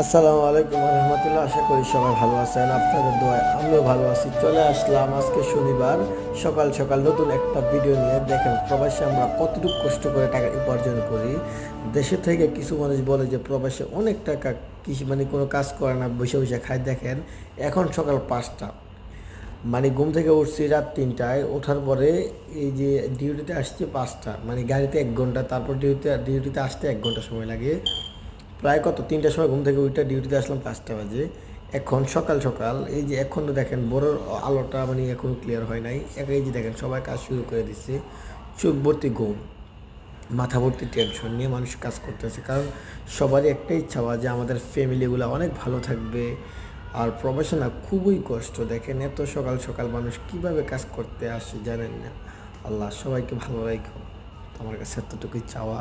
আসসালামু আলাইকুম রহমতুল্লাহ। আশা করি সবাই ভালো আছেন, আপনাদের দোয়ায় আমিও ভালো আছি। চলে আসলাম আজকে শনিবার সকাল সকাল নতুন একটা ভিডিও নিয়ে। দেখেন প্রবাসে আমরা কতটুকু কষ্ট করে টাকা উপার্জন করি। দেশে থেকে কিছু মানুষ বলে যে প্রবাসে অনেক টাকা কৃষি মানে কোনো কাজ করে না, বসে বসে খায়। দেখেন এখন সকাল 5টা, মানে ঘুম থেকে উঠছি রাত 3টায়, ওঠার পরে এই যে ডিউটিতে আসছে 5টা, মানে গাড়িতে 1 ঘন্টা, তারপর ডিউটিতে আসতে 1 ঘন্টা সময় লাগে। প্রায় কত 3টার সময় ঘুম থেকে উঠে ডিউটিতে আসলাম 5টা বাজে। এখন সকাল সকাল এই যে এখনও দেখেন বড় আলোটা মানে এখনও ক্লিয়ার হয় নাই। এই যে দেখেন সবাই কাজ শুরু করে দিচ্ছে, চোখ ভর্তি ঘুম, মাথা ভর্তি টেনশন নিয়ে মানুষ কাজ করতেছে। কারণ সবারই একটা ইচ্ছা হয় যে আমাদের ফ্যামিলিগুলো অনেক ভালো থাকবে। আর প্রবাসে না খুবই কষ্ট। দেখেন এত সকাল সকাল মানুষ কিভাবে কাজ করতে আসে জানেন না। আল্লাহ সবাইকে ভালো রাখো, আমার কাছে এতটুকুই চাওয়া।